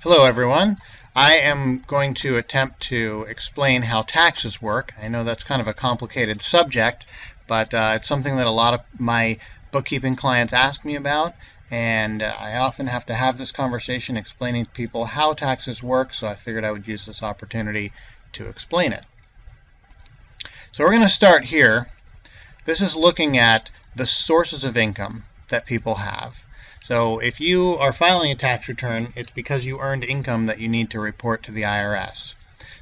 Hello everyone. I am going to attempt to explain how taxes work. I know that's kind of a complicated subject, but it's something that a lot of my bookkeeping clients ask me about, and I often have to have this conversation explaining to people how taxes work, so I figured I would use this opportunity to explain it. So we're going to start here. This is looking at the sources of income that people have. So if you are filing a tax return, it's because you earned income that you need to report to the IRS.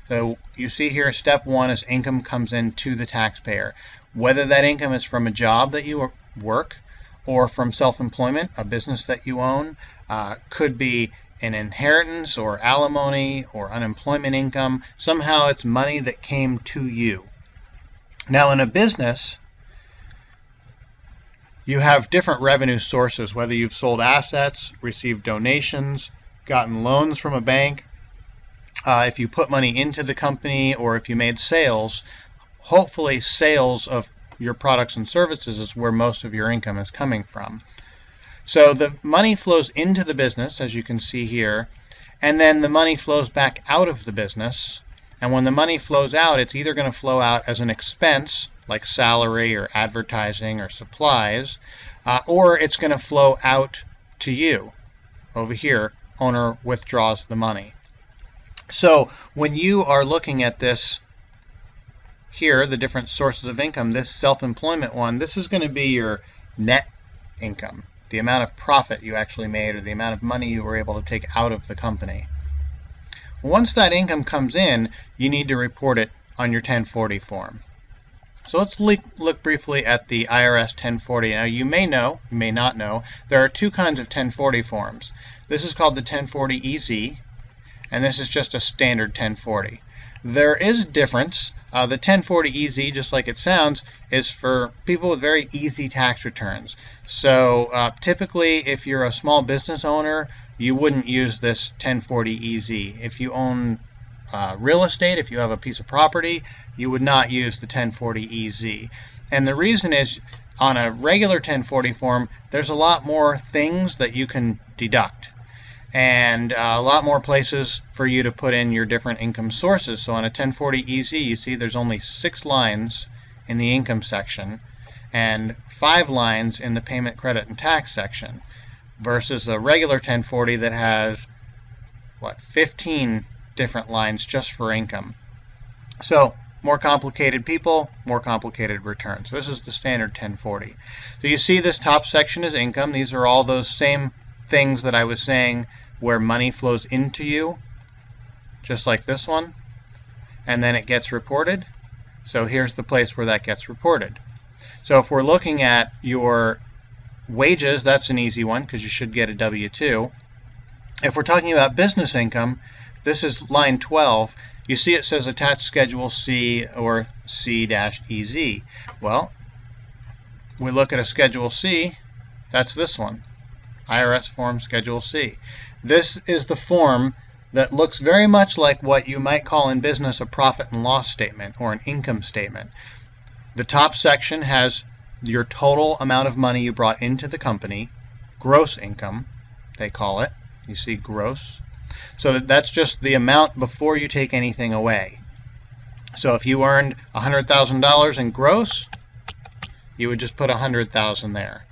So you see here, step one is income comes in to the taxpayer. Whether that income is from a job that you work or from self-employment, a business that you own, could be an inheritance or alimony or unemployment income. Somehow it's money that came to you. Now in a business, you have different revenue sources, whether you've sold assets, received donations, gotten loans from a bank. If you put money into the company or if you made sales, hopefully sales of your products and services is where most of your income is coming from. So the money flows into the business, as you can see here, and then the money flows back out of the business. And when the money flows out, it's either going to flow out as an expense, like salary or advertising or supplies, or it's going to flow out to you. Over here, owner withdraws the money. So when you are looking at this here, the different sources of income, this self-employment one, this is going to be your net income, the amount of profit you actually made or the amount of money you were able to take out of the company. Once that income comes in, you need to report it on your 1040 form. So let's look briefly at the IRS 1040. Now you may know, you may not know, there are two kinds of 1040 forms. This is called the 1040 EZ, and this is just a standard 1040. There is a difference. The 1040 EZ, just like it sounds, is for people with very easy tax returns. So typically, if you're a small business owner, you wouldn't use this 1040 EZ. If you own real estate, if you have a piece of property, you would not use the 1040 EZ. And the reason is, on a regular 1040 form, there's a lot more things that you can deduct and a lot more places for you to put in your different income sources. So on a 1040 EZ, you see there's only 6 lines in the income section and 5 lines in the payment, credit, and tax section versus a regular 1040 that has, 15 different lines just for income. So more complicated people, more complicated returns. So this is the standard 1040. So you see this top section is income. These are all those same things that I was saying where money flows into you, just like this one, and then it gets reported. So here's the place where that gets reported. So if we're looking at your wages, that's an easy one because you should get a W-2. If we're talking about business income, this is line 12. You see it says attached Schedule C or C-EZ. Well, we look at a Schedule C, that's this one, Irs Form Schedule C. This is the form that looks very much like what you might call in business a profit and loss statement or an income statement. The top section has your total amount of money you brought into the company, gross income, they call it. You see gross. So that's just the amount before you take anything away. So if you earned $100,000 in gross, you would just put $100,000 there.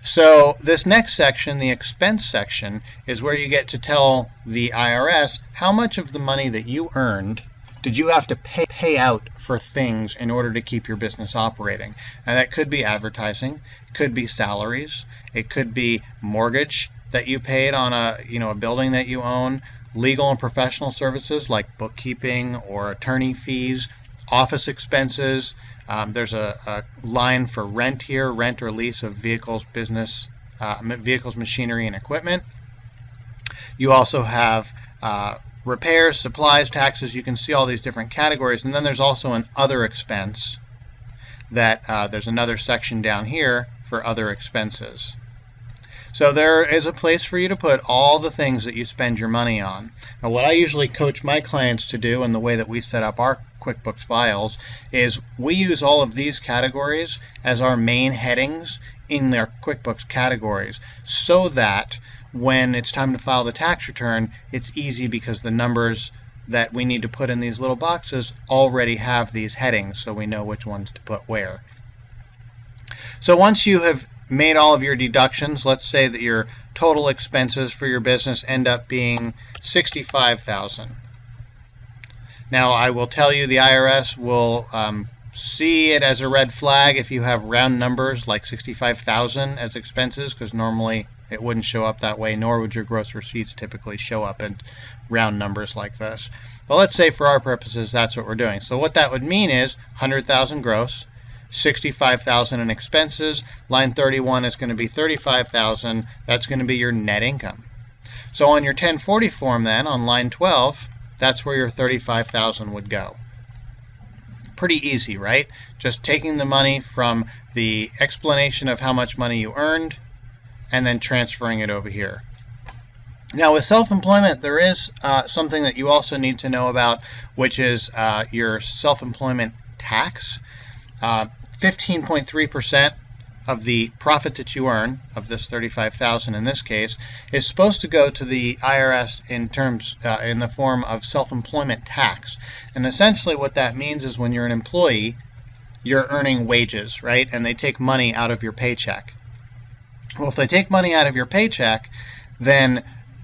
So this next section, the expense section, is where you get to tell the IRS how much of the money that you earned did you have to pay out for things in order to keep your business operating. And that could be advertising, it could be salaries, it could be mortgage that you paid on a building that you own, legal and professional services like bookkeeping or attorney fees, office expenses. There's a line for rent here, rent or lease of vehicles, vehicles, machinery, and equipment. You also have repairs, supplies, taxes. You can see all these different categories. And then there's also an other expense that there's another section down here for other expenses. So there is a place for you to put all the things that you spend your money on. Now what I usually coach my clients to do, and the way that we set up our QuickBooks files, is we use all of these categories as our main headings in their QuickBooks categories so that when it's time to file the tax return, it's easy because the numbers that we need to put in these little boxes already have these headings, so we know which ones to put where. So once you have made all of your deductions, let's say that your total expenses for your business end up being $65,000. Now, I will tell you the IRS will see it as a red flag if you have round numbers like 65,000 as expenses, because normally it wouldn't show up that way, nor would your gross receipts typically show up in round numbers like this. But let's say for our purposes that's what we're doing. So what that would mean is 100,000 gross, 65,000 in expenses. Line 31 is going to be 35,000. That's going to be your net income. So on your 1040 form then, on line 12, that's where your 35,000 would go. Pretty easy, right? Just taking the money from the explanation of how much money you earned and then transferring it over here. Now with self-employment, there is something that you also need to know about, which is your self-employment tax. 15.3% of the profit that you earn, of this $35,000 in this case, is supposed to go to the IRS in the form of self-employment tax. And essentially what that means is when you're an employee, you're earning wages, right? And they take money out of your paycheck. Well, if they take money out of your paycheck, then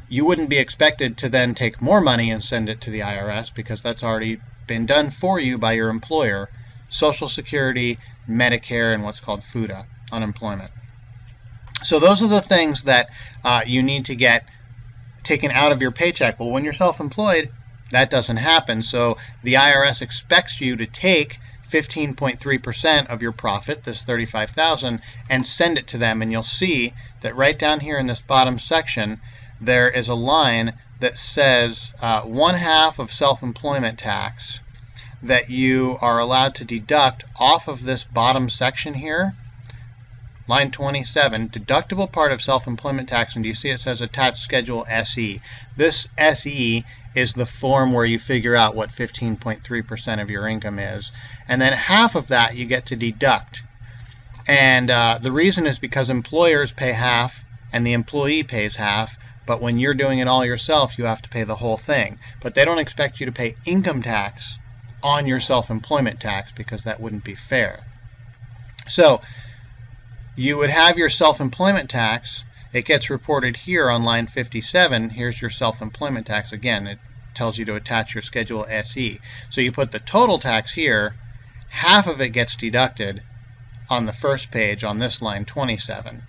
you wouldn't be expected to then take more money and send it to the IRS, because that's already been done for you by your employer. Social Security, Medicare, and what's called FUTA, unemployment. So those are the things that you need to get taken out of your paycheck. Well, when you're self-employed, that doesn't happen. So the IRS expects you to take 15.3% of your profit, this $35,000, and send it to them. And you'll see that right down here in this bottom section, there is a line that says 1/2 of self-employment tax that you are allowed to deduct off of this bottom section here. Line 27, deductible part of self-employment tax, and do you see it says attached Schedule SE? This SE is the form where you figure out what 15.3% of your income is. And then half of that you get to deduct. And the reason is because employers pay half and the employee pays half, but when you're doing it all yourself, you have to pay the whole thing. But they don't expect you to pay income tax on your self-employment tax, because that wouldn't be fair. So you would have your self-employment tax. It gets reported here on line 57. Here's your self-employment tax. Again, it tells you to attach your Schedule SE. So you put the total tax here. Half of it gets deducted on the first page on this line 27.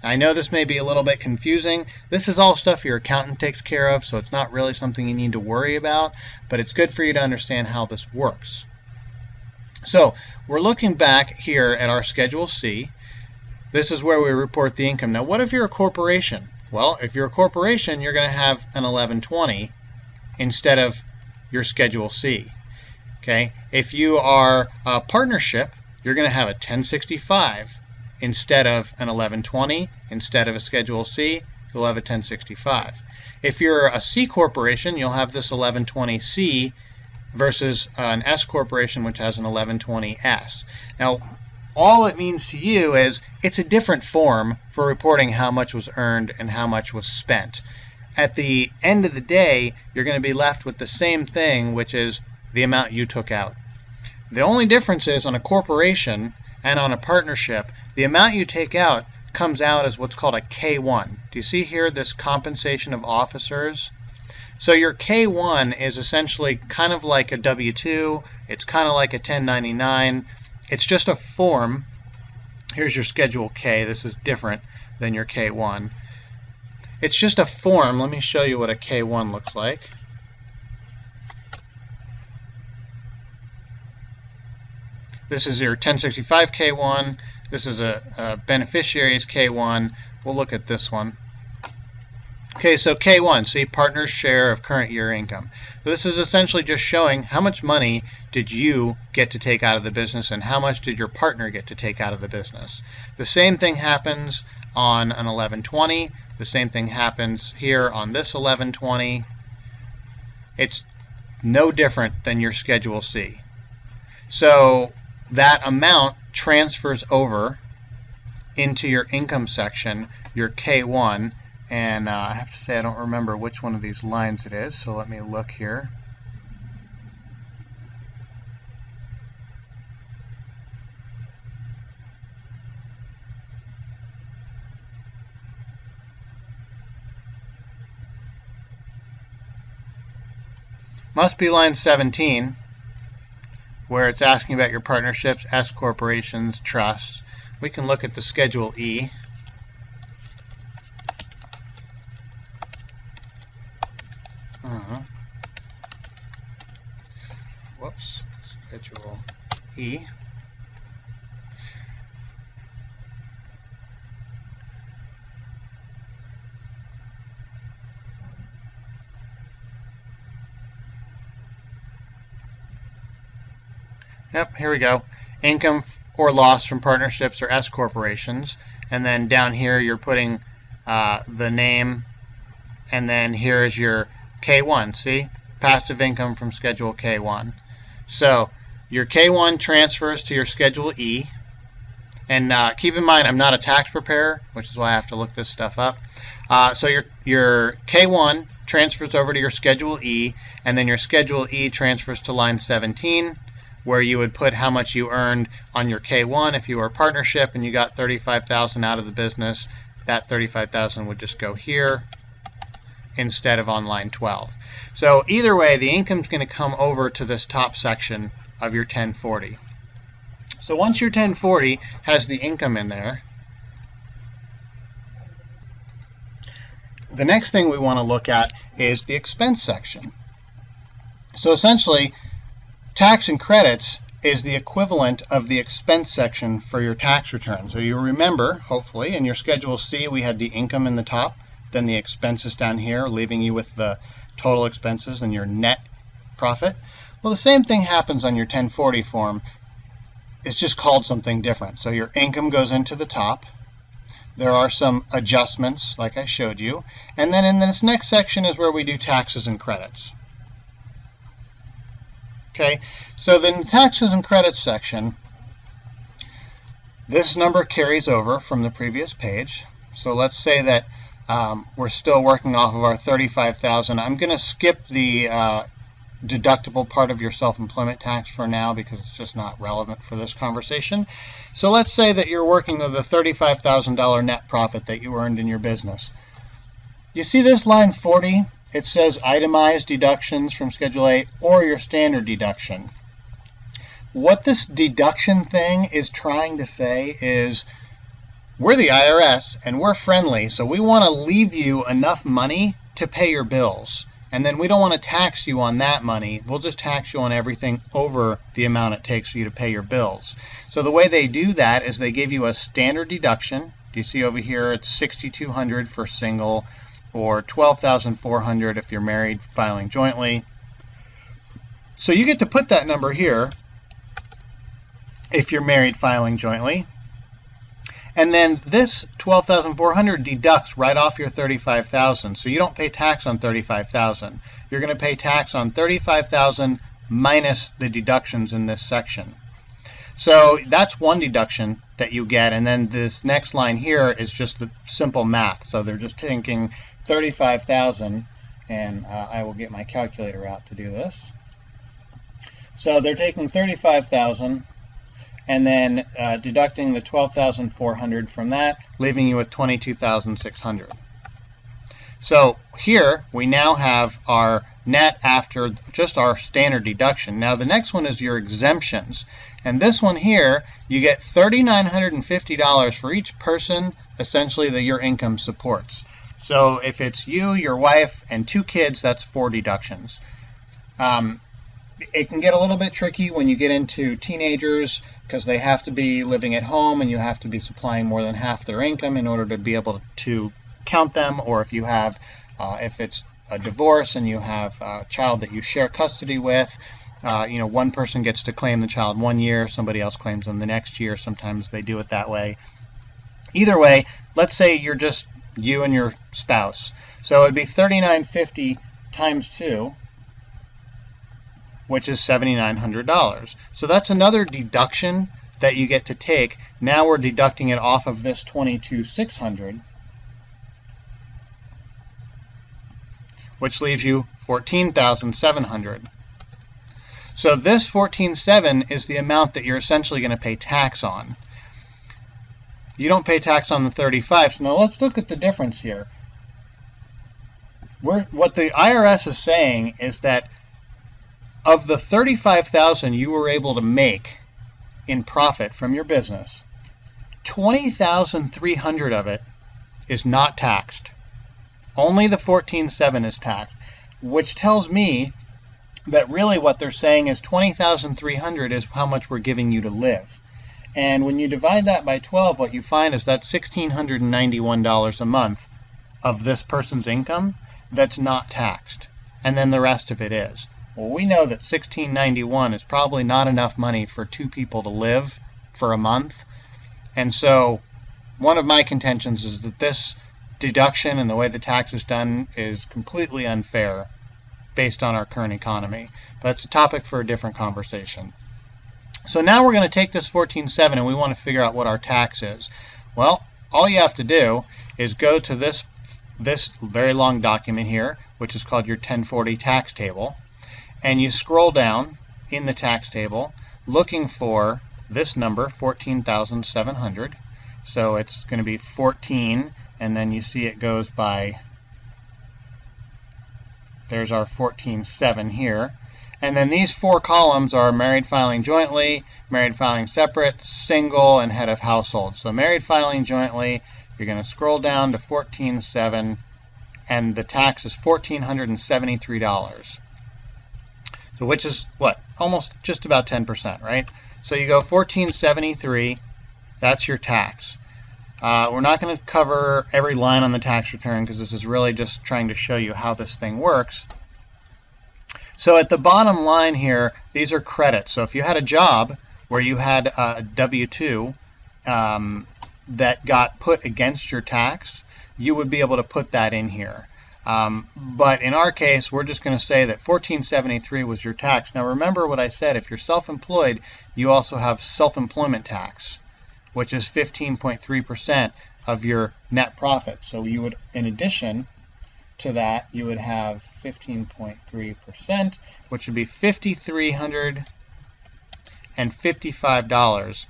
I know this may be a little bit confusing. This is all stuff your accountant takes care of, so it's not really something you need to worry about, but it's good for you to understand how this works. So we're looking back here at our Schedule C. This is where we report the income. Now, what if you're a corporation? Well, if you're a corporation, you're going to have an 1120 instead of your Schedule C. Okay? If you are a partnership, you're going to have a 1065. Instead of an 1120, instead of a Schedule C, you'll have a 1065. If you're a C corporation, you'll have this 1120C versus an S corporation, which has an 1120S. Now, all it means to you is it's a different form for reporting how much was earned and how much was spent. At the end of the day, you're going to be left with the same thing, which is the amount you took out. The only difference is on a corporation and on a partnership, the amount you take out comes out as what's called a K1. Do you see here this compensation of officers? So your K1 is essentially kind of like a W-2. It's kind of like a 1099. It's just a form. Here's your Schedule K. This is different than your K1. It's just a form. Let me show you what a K1 looks like. This is your 1065 K1. This is a beneficiary's K1. We'll look at this one. Okay, so K1, see, partner's share of current year income. So this is essentially just showing how much money did you get to take out of the business and how much did your partner get to take out of the business. The same thing happens on an 1120. The same thing happens here on this 1120. It's no different than your Schedule C. So that amount transfers over into your income section, your K1, And I have to say I don't remember which one of these lines it is, so let me look here. Must be line 17, where it's asking about your partnerships, S corporations, trusts. We can look at the Schedule E. Whoops, Schedule E. Yep, here we go. Income or loss from partnerships or S corporations. And then down here you're putting the name, and then here's your K1. See? Passive income from Schedule K1. So your K1 transfers to your Schedule E. And keep in mind, I'm not a tax preparer, which is why I have to look this stuff up. So your K1 transfers over to your Schedule E, and then your Schedule E transfers to line 17, where you would put how much you earned on your K1 if you were a partnership and you got $35,000 out of the business. That $35,000 would just go here instead of on line 12. So either way, the income is going to come over to this top section of your 1040. So once your 1040 has the income in there, the next thing we want to look at is the expense section. So essentially, tax and credits is the equivalent of the expense section for your tax return. So you remember, hopefully, in your Schedule C we had the income in the top, then the expenses down here, leaving you with the total expenses and your net profit. Well, the same thing happens on your 1040 form. It's just called something different. So your income goes into the top. There are some adjustments, like I showed you. And then in this next section is where we do taxes and credits. Okay, so then the taxes and credits section, this number carries over from the previous page. So let's say that we're still working off of our $35,000. I'm going to skip the deductible part of your self-employment tax for now because it's just not relevant for this conversation. So let's say that you're working with a $35,000 net profit that you earned in your business. You see this line 40? It says itemized deductions from Schedule A or your standard deduction. What this deduction thing is trying to say is we're the IRS and we're friendly, so we want to leave you enough money to pay your bills. And then we don't want to tax you on that money. We'll just tax you on everything over the amount it takes for you to pay your bills. So the way they do that is they give you a standard deduction. Do you see over here it's $6,200 for single, or $12,400 if you're married filing jointly. So you get to put that number here if you're married filing jointly. And then this $12,400 deducts right off your $35,000. So you don't pay tax on $35,000. You're going to pay tax on $35,000 minus the deductions in this section. So that's one deduction that you get, and then this next line here is just the simple math. So they're just taking $35,000, and I will get my calculator out to do this. So they're taking $35,000 and then deducting the $12,400 from that, leaving you with $22,600. So here we now have our net after just our standard deduction. Now the next one is your exemptions. And this one here, you get $3,950 for each person, essentially, that your income supports. So if it's you, your wife, and 2 kids, that's 4 deductions. It can get a little bit tricky when you get into teenagers because they have to be living at home and you have to be supplying more than half their income in order to be able to count them, or if you have, if it's a divorce and you have a child that you share custody with, one person gets to claim the child 1 year, somebody else claims them the next year. Sometimes they do it that way. Either way, let's say you're just you and your spouse. So it'd be $3,950 times 2, which is $7,900. So that's another deduction that you get to take. Now we're deducting it off of this $22,600. which leaves you $14,700. So this $14,700 is the amount that you're essentially going to pay tax on. You don't pay tax on the $35,000. So now let's look at the difference here. What the IRS is saying is that of the $35,000 you were able to make in profit from your business, $20,300 of it is not taxed. Only the $14,700 is taxed, which tells me that really what they're saying is $20,300 is how much we're giving you to live. And when you divide that by 12, what you find is that's $1,691 a month of this person's income that's not taxed. And then the rest of it is. Well, we know that $1,691 is probably not enough money for two people to live for a month. And so one of my contentions is that this deduction and the way the tax is done is completely unfair based on our current economy. But it's a topic for a different conversation. So now we're going to take this $14,700 and we want to figure out what our tax is. Well, all you have to do is go to this very long document here, which is called your 1040 tax table, and you scroll down in the tax table looking for this number, $14,700. So it's going to be 14, and then you see it goes by, there's our 14,700 here. And then these four columns are married filing jointly, married filing separate, single, and head of household. So married filing jointly, you're going to scroll down to 14,700, and the tax is $1,473. So which is what? Almost just about 10%, right? So you go 1473, that's your tax. We're not going to cover every line on the tax return because this is really just trying to show you how this thing works. So at the bottom line here, these are credits. So if you had a job where you had a W-2 that got put against your tax, you would be able to put that in here. But in our case, we're just going to say that 1473 was your tax. Now remember what I said, if you're self-employed, you also have self-employment tax, which is 15.3% of your net profit. So you would, in addition to that, you would have 15.3%, which would be $5,355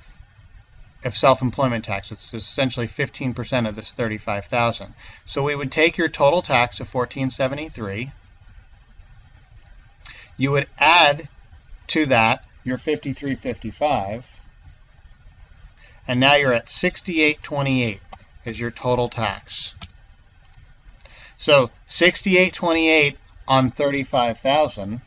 of self-employment tax. It's essentially 15% of this $35,000. So we would take your total tax of $1,473. You would add to that your $5,355, and now you're at $6,828 is your total tax. So $6,828 on $35,000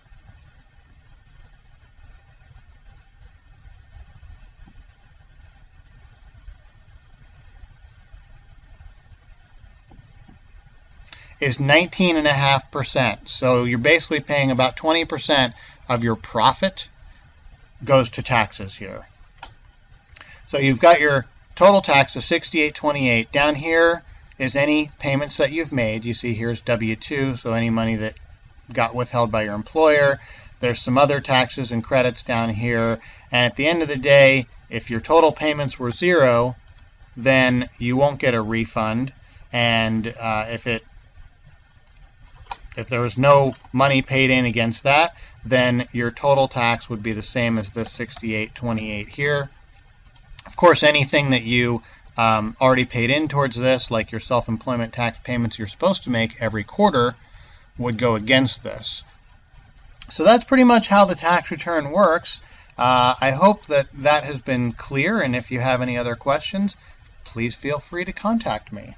is 19.5%. So you're basically paying about 20% of your profit goes to taxes here. So you've got your total tax of $6,828. Down here is any payments that you've made. You see here's W-2, so any money that got withheld by your employer. There's some other taxes and credits down here. And at the end of the day, if your total payments were zero, then you won't get a refund. And if there was no money paid in against that, then your total tax would be the same as this $6,828 here. Of course, anything that you already paid in towards this, like your self-employment tax payments you're supposed to make every quarter, would go against this. So that's pretty much how the tax return works. I hope that that has been clear, and if you have any other questions, please feel free to contact me.